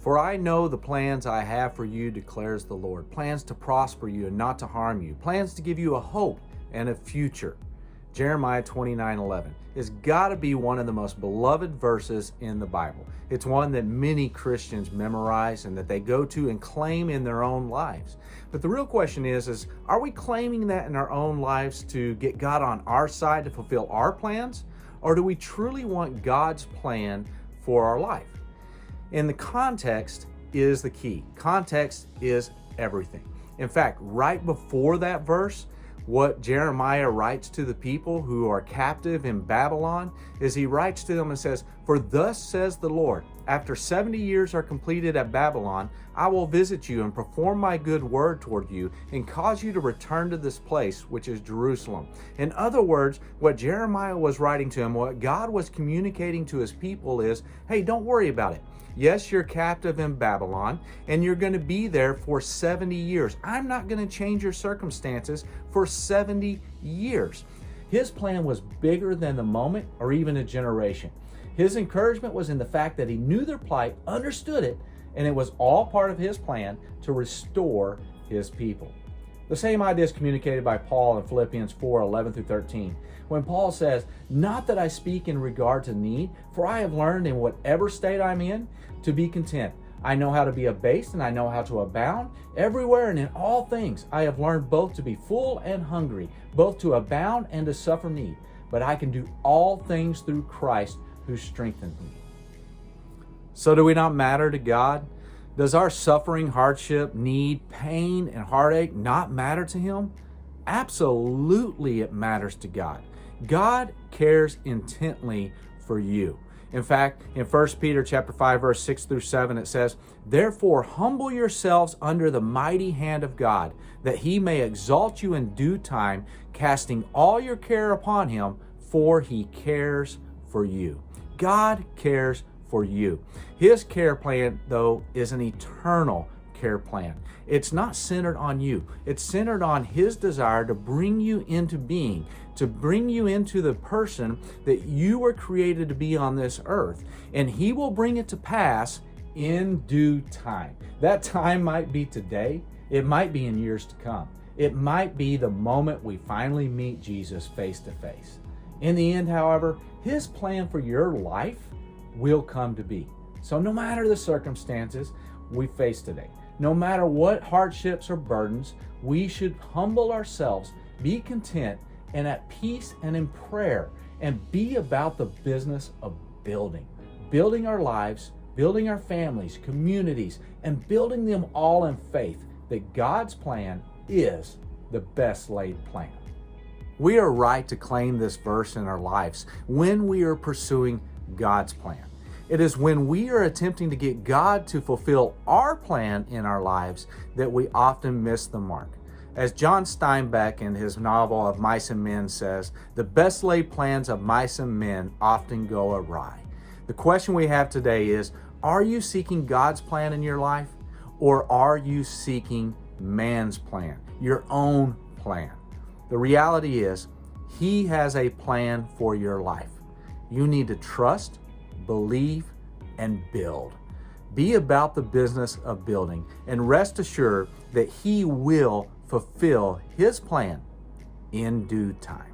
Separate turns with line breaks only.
For I know the plans I have for you, declares the Lord, plans to prosper you and not to harm you, plans to give you a hope and a future. Jeremiah 29:11 has got to be one of the most beloved verses in the Bible. It's one that many Christians memorize and that they go to and claim in their own lives. But the real question is are we claiming that in our own lives to get God on our side to fulfill our plans? Or do we truly want God's plan for our life? And the context is the key. Context is everything. In fact, right before that verse, what Jeremiah writes to the people who are captive in Babylon is he writes to them and says, "For thus says the Lord, after 70 years are completed at Babylon, I will visit you and perform my good word toward you and cause you to return to this place, which is Jerusalem." In other words, what Jeremiah was writing to him, what God was communicating to his people is, hey, don't worry about it. Yes, you're captive in Babylon, and you're going to be there for 70 years. I'm not going to change your circumstances for 70 years. His plan was bigger than the moment or even a generation. His encouragement was in the fact that he knew their plight, understood it, and it was all part of his plan to restore his people. The same idea is communicated by Paul in Philippians 4:11-13. When Paul says, "Not that I speak in regard to need, for I have learned in whatever state I'm in to be content. I know how to be abased and I know how to abound. Everywhere and in all things I have learned both to be full and hungry, both to abound and to suffer need. But I can do all things through Christ who strengthens me." So do we not matter to God? Does our suffering, hardship, need, pain, and heartache not matter to Him? Absolutely it matters to God. God cares intently for you. In fact, in 1 Peter chapter 5, verse 6-7, it says, "Therefore humble yourselves under the mighty hand of God, that He may exalt you in due time, casting all your care upon Him, for He cares for you." God cares for you. His care plan, though, is an eternal care plan. It's not centered on you. It's centered on His desire to bring you into being, to bring you into the person that you were created to be on this earth. And He will bring it to pass in due time. That time might be today. It might be in years to come. It might be the moment we finally meet Jesus face to face. In the end, however, His plan for your life will come to be. So no matter the circumstances we face today, no matter what hardships or burdens, we should humble ourselves, be content, and at peace and in prayer, and be about the business of building our lives, building our families, communities, and building them all in faith that God's plan is the best laid plan. We are right to claim this verse in our lives when we are pursuing God's plan. It is when we are attempting to get God to fulfill our plan in our lives that we often miss the mark. As John Steinbeck in his novel Of Mice and Men says, the best laid plans of mice and men often go awry. The question we have today is, are you seeking God's plan in your life, or are you seeking man's plan, your own plan? The reality is, He has a plan for your life. You need to trust, believe, and build. Be about the business of building, and rest assured that He will fulfill His plan in due time.